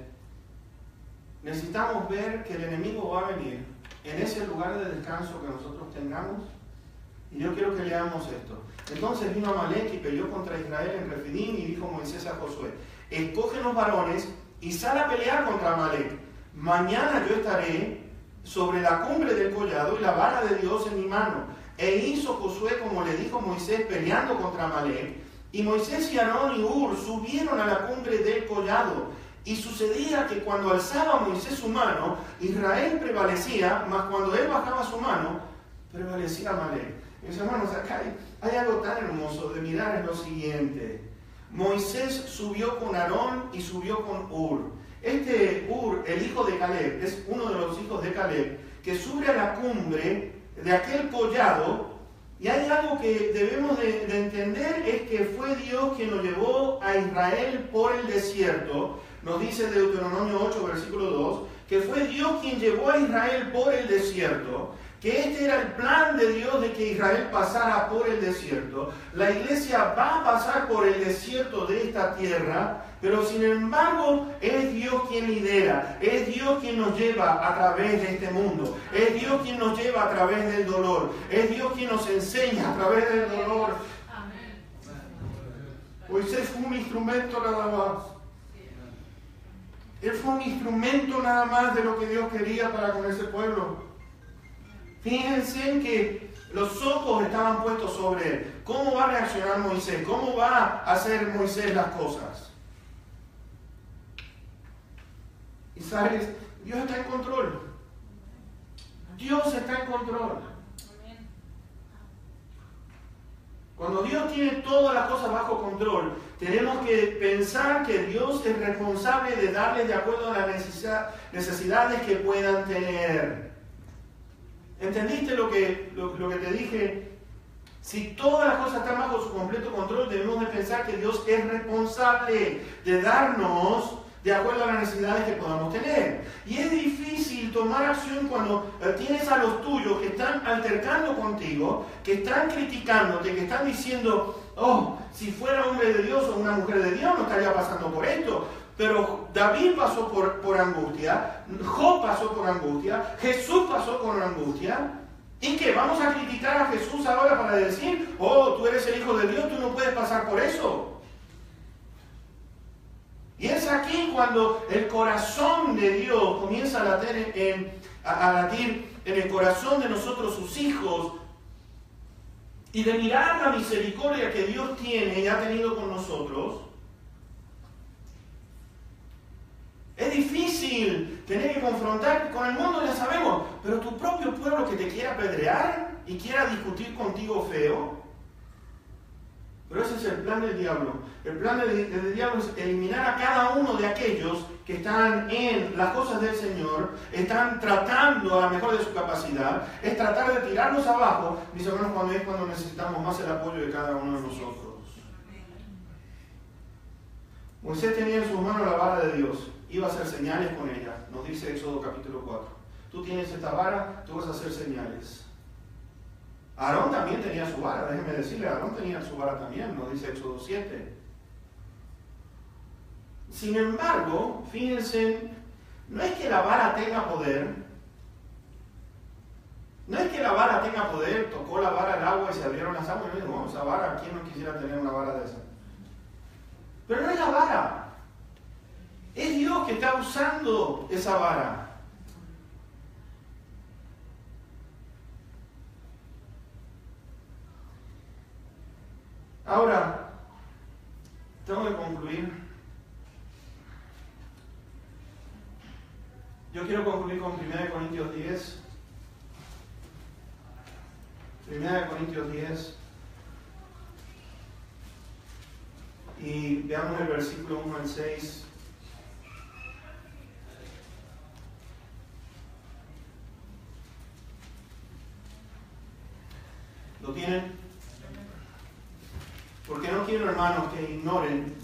necesitamos ver que el enemigo va a venir en ese lugar de descanso que nosotros tengamos. Y yo quiero que leamos esto. Entonces vino Amalek y peleó contra Israel en Refidim y dijo Moisés a Josué: escoge los varones y sal a pelear contra Amalek. Mañana yo estaré sobre la cumbre del collado y la vara de Dios en mi mano. E hizo Josué como le dijo Moisés, peleando contra Amalek. Y Moisés y Aarón y Hur subieron a la cumbre del collado. Y sucedía que cuando alzaba Moisés su mano, Israel prevalecía, mas cuando él bajaba su mano, prevalecía Amalek. Mis hermanos, acá hay algo tan hermoso de mirar, es lo siguiente. Moisés subió con Aarón y subió con Hur. Este Hur, el hijo de Caleb, es uno de los hijos de Caleb, que sube a la cumbre de aquel collado. Y hay algo que debemos de entender, es que fue Dios quien lo llevó a Israel por el desierto. Nos dice Deuteronomio 8, versículo 2, que fue Dios quien llevó a Israel por el desierto, que este era el plan de Dios de que Israel pasara por el desierto. La iglesia va a pasar por el desierto de esta tierra, pero sin embargo es Dios quien lidera, es Dios quien nos lleva a través de este mundo, es Dios quien nos lleva a través del dolor, es Dios quien nos enseña a través del dolor. Moisés fue un instrumento nada más. Él fue un instrumento nada más de lo que Dios quería para con ese pueblo. Fíjense en que los ojos estaban puestos sobre él. ¿Cómo va a reaccionar Moisés? ¿Cómo va a hacer Moisés las cosas? Y sabes, Dios está en control. Dios está en control. Cuando Dios tiene todas las cosas bajo control, tenemos que pensar que Dios es responsable de darles de acuerdo a las necesidades que puedan tener. ¿Entendiste lo que te dije? Si todas las cosas están bajo su completo control, debemos de pensar que Dios es responsable de darnos de acuerdo a las necesidades que podamos tener. Y es difícil tomar acción cuando tienes a los tuyos que están altercando contigo, que están criticándote, que están diciendo: oh, si fuera hombre de Dios o una mujer de Dios no estaría pasando por esto. Pero David pasó por angustia, Job pasó por angustia, Jesús pasó por angustia. ¿Y qué? ¿Vamos a criticar a Jesús ahora para decir: oh, tú eres el Hijo de Dios, tú no puedes pasar por eso? Y es aquí cuando el corazón de Dios comienza a latir en el corazón de nosotros, sus hijos, y de mirar la misericordia que Dios tiene y ha tenido con nosotros. Es difícil tener que confrontar con el mundo, ya sabemos, pero tu propio pueblo que te quiera apedrear y quiera discutir contigo feo. Pero ese es el plan del diablo. El plan del diablo es eliminar a cada uno de aquellos que están en las cosas del Señor, están tratando a la mejor de su capacidad, es tratar de tirarnos abajo, mis hermanos, cuando necesitamos más el apoyo de cada uno de nosotros. Moisés tenía en sus manos la vara de Dios. Iba a hacer señales con ella, nos dice Éxodo capítulo 4. Tú tienes esta vara, tú vas a hacer señales. Aarón también tenía su vara, déjenme decirle, Aarón tenía su vara también, nos dice Éxodo 7. Sin embargo, fíjense, no es que la vara tenga poder, tocó la vara al agua y se abrieron las aguas y dijo: bueno, esa vara, ¿quién no quisiera tener una vara de esa? Pero no es la vara. Es Dios que está usando esa vara. Ahora, tengo que concluir. Yo quiero concluir con 1 Corintios 10. 1 Corintios 10. Y veamos el versículo 1 al 6. que ignoren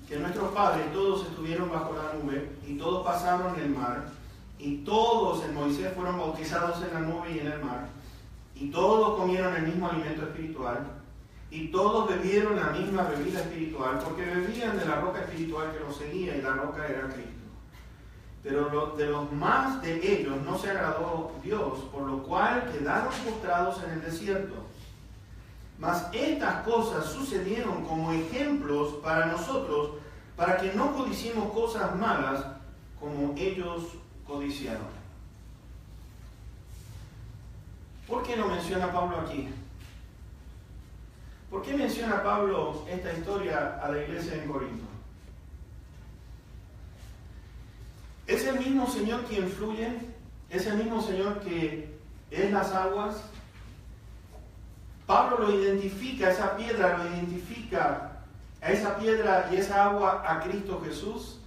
que nuestros padres todos estuvieron bajo la nube y todos pasaron el mar y todos en Moisés fueron bautizados en la nube y en el mar y todos comieron el mismo alimento espiritual y todos bebieron la misma bebida espiritual porque bebían de la roca espiritual que los seguía y la roca era Cristo. Pero de los más de ellos no se agradó Dios, por lo cual quedaron postrados en el desierto. Mas estas cosas sucedieron como ejemplos para nosotros, para que no codiciemos cosas malas como ellos codiciaron. ¿Por qué no menciona Pablo aquí? ¿Por qué menciona Pablo esta historia a la iglesia en Corinto? ¿Es el mismo Señor quien fluye? ¿Es el mismo Señor que es las aguas? Pablo lo identifica, esa piedra lo identifica a esa piedra y esa agua a Cristo Jesús.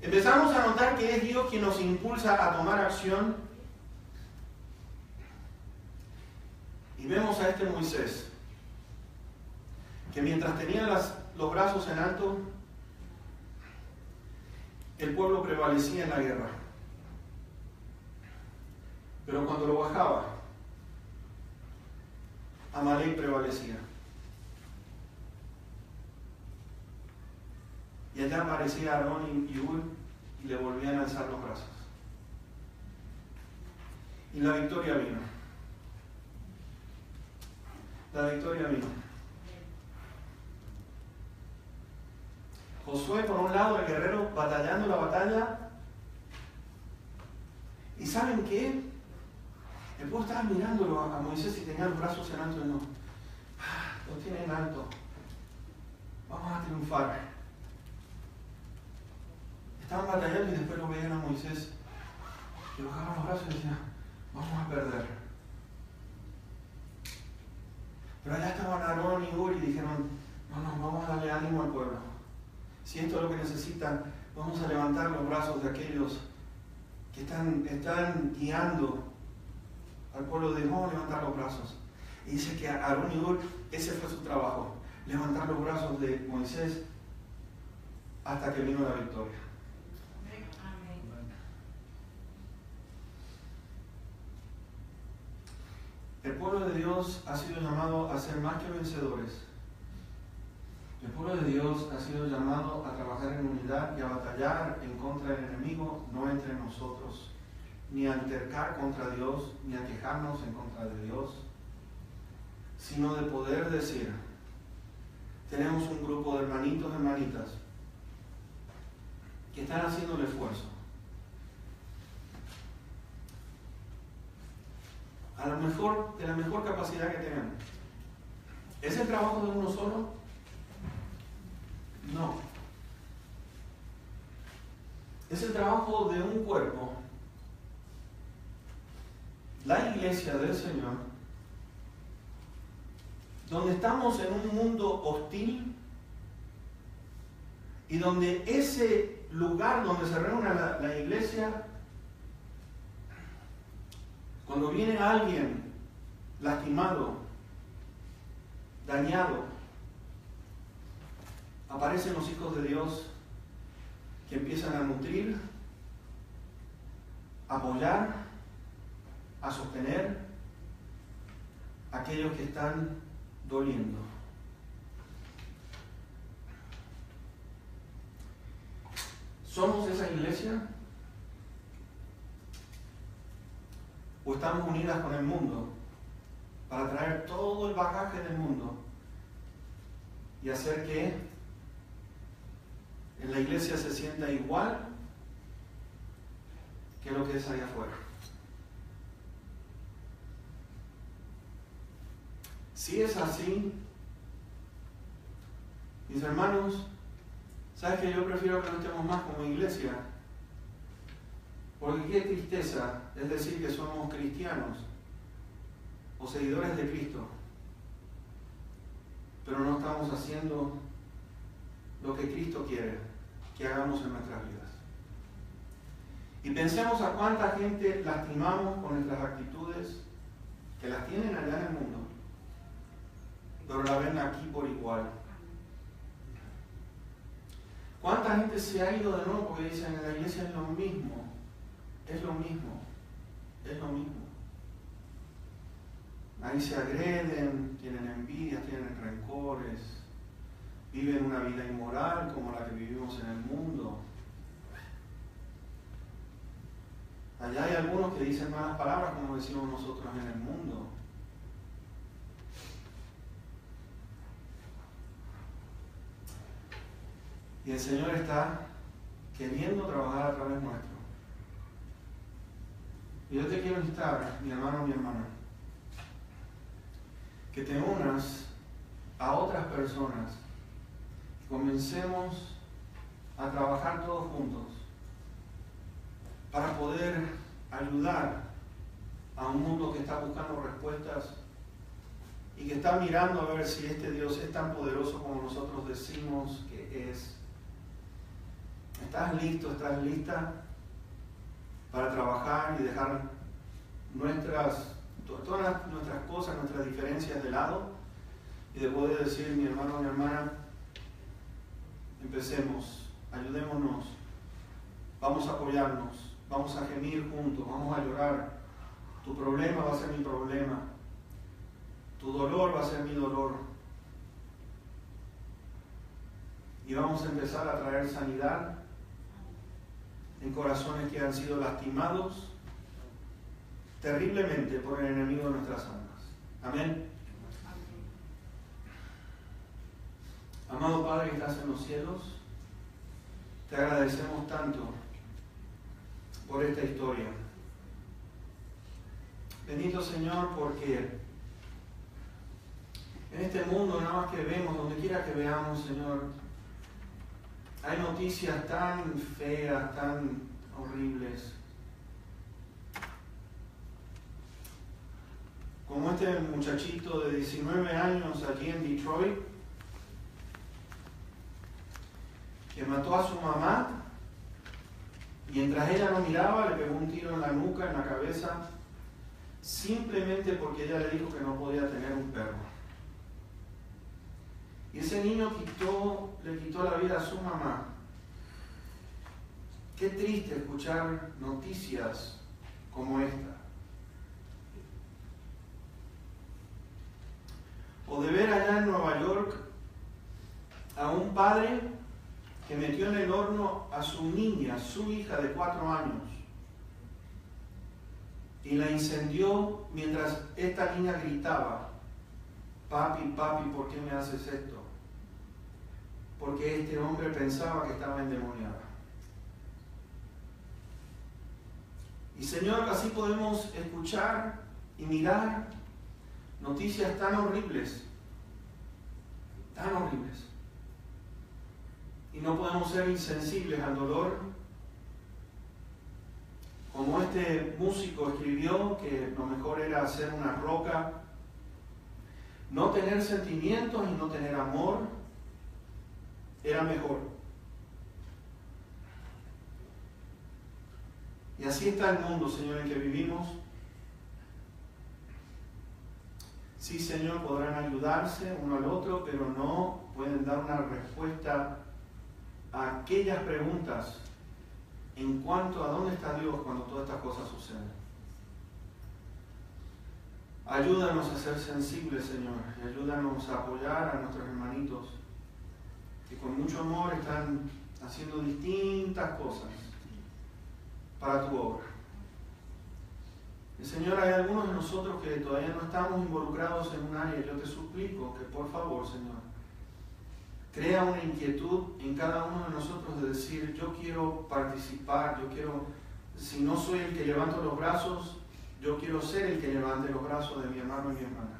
Empezamos a notar que es Dios quien nos impulsa a tomar acción. Y vemos a este Moisés, que mientras tenía los brazos en alto, el pueblo prevalecía en la guerra. Pero cuando lo bajaba, Amalek prevalecía. Y allá aparecía Aarón y Hur y le volvían a alzar los brazos. Y la victoria vino. La victoria vino. Josué, por un lado, el guerrero batallando la batalla. ¿Y saben qué? El pueblo estaba mirándolo a Moisés y tenía los brazos en alto y no. Lo tiene en alto. Vamos a triunfar. Estaban batallando y después lo veían a Moisés. Que bajaban los brazos y decían, vamos a perder. Pero allá estaban Aarón y Hur y dijeron, no, vamos a darle ánimo al pueblo. Si esto es lo que necesitan, vamos a levantar los brazos de aquellos que están guiando al pueblo. Vamos a levantar los brazos. Y dice que Aarón y Hur, ese fue su trabajo, levantar los brazos de Moisés hasta que vino la victoria. El pueblo de Dios ha sido llamado a ser más que vencedores. El pueblo de Dios ha sido llamado a trabajar en unidad y a batallar en contra del enemigo, no entre nosotros, ni a altercar contra Dios, ni a quejarnos en contra de Dios, sino de poder decir, tenemos un grupo de hermanitos y hermanitas que están haciendo el esfuerzo. De la mejor capacidad que tengan. ¿Es el trabajo de uno solo? No. Es el trabajo de un cuerpo, la iglesia del Señor, donde estamos en un mundo hostil y donde ese lugar donde se reúne la iglesia, cuando viene alguien lastimado, dañado, aparecen los hijos de Dios que empiezan a nutrir, a apoyar, a sostener a aquellos que están doliendo. ¿Somos esa iglesia? ¿O estamos unidas con el mundo para traer todo el bagaje del mundo y hacer que en la iglesia se sienta igual que lo que es allá afuera? Si es así, mis hermanos, ¿sabes que yo prefiero que no estemos más como iglesia? Porque qué tristeza es decir que somos cristianos o seguidores de Cristo, pero no estamos haciendo lo que Cristo quiere que hagamos en nuestras vidas. Y pensemos a cuánta gente lastimamos con nuestras actitudes, que las tienen allá en el mundo, pero la ven aquí por igual. ¿Cuánta gente se ha ido de nuevo porque dicen en la iglesia es lo mismo? Es lo mismo. Es lo mismo. Ahí se agreden, tienen envidias, tienen rencores, viven una vida inmoral como la que vivimos en el mundo. Allá hay algunos que dicen malas palabras como decimos nosotros en el mundo. Y el Señor está queriendo trabajar a través nuestro. Y yo te quiero instar, mi hermano, mi hermana, que te unas a otras personas y comencemos a trabajar todos juntos para poder ayudar a un mundo que está buscando respuestas y que está mirando a ver si este Dios es tan poderoso como nosotros decimos que es. ¿Estás listo? ¿Estás lista para trabajar y dejar todas nuestras cosas, nuestras diferencias de lado y de poder decir, mi hermano, mi hermana, empecemos, ayudémonos, vamos a apoyarnos, vamos a gemir juntos, vamos a llorar, tu problema va a ser mi problema, tu dolor va a ser mi dolor y vamos a empezar a traer sanidad en corazones que han sido lastimados terriblemente por el enemigo de nuestras almas. Amén. Amado Padre que estás en los cielos, te agradecemos tanto por esta historia. Bendito Señor, porque en este mundo, nada más que vemos, donde quiera que veamos, Señor, hay noticias tan feas, tan horribles. Como este muchachito de 19 años allí en Detroit, que mató a su mamá, mientras ella no miraba, le pegó un tiro en la nuca, en la cabeza, simplemente porque ella le dijo que no podía tener un perro. Y ese niño le quitó la vida a su mamá. Qué triste escuchar noticias como esta. O de ver allá en Nueva York a un padre que metió en el horno a su niña, su hija de 4 años, y la incendió mientras esta niña gritaba, papi, papi, ¿por qué me haces esto? Porque este hombre pensaba que estaba endemoniado. Y Señor, así podemos escuchar y mirar noticias tan horribles, y no podemos ser insensibles al dolor, como este músico escribió que lo mejor era hacer una roca, no tener sentimientos y no tener amor, era mejor. Y así está el mundo, Señor, en que vivimos. Sí, Señor, podrán ayudarse uno al otro, pero no pueden dar una respuesta a aquellas preguntas en cuanto a dónde está Dios cuando todas estas cosas suceden. Ayúdanos a ser sensibles, Señor, y ayúdanos a apoyar a nuestros hermanitos que con mucho amor están haciendo distintas cosas para tu obra. Y Señor, hay algunos de nosotros que todavía no estamos involucrados en un área. Yo te suplico que por favor, Señor, crea una inquietud en cada uno de nosotros de decir, yo quiero participar, yo quiero, si no soy el que levanto los brazos, yo quiero ser el que levante los brazos de mi hermano y mi hermana.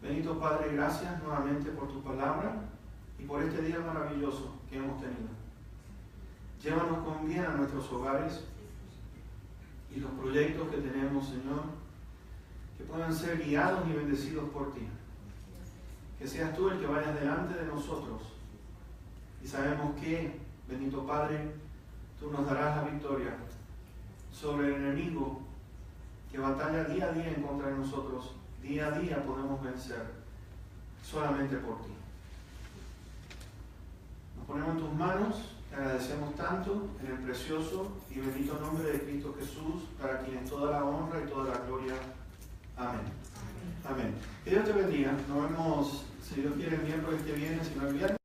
Bendito Padre, gracias nuevamente por tu palabra y por este día maravilloso que hemos tenido. Llévanos con bien a nuestros hogares y los proyectos que tenemos, Señor, que puedan ser guiados y bendecidos por ti. Que seas tú el que vayas delante de nosotros. Y sabemos que, bendito Padre, tú nos darás la victoria sobre el enemigo que batalla día a día en contra de nosotros, día a día podemos vencer solamente por ti. Nos ponemos en tus manos, te agradecemos tanto en el precioso y bendito nombre de Cristo Jesús, para quien es toda la honra y toda la gloria. Amén. Amén. Que Dios te bendiga. Nos vemos, si Dios quiere, el miércoles que viene, si no el viernes.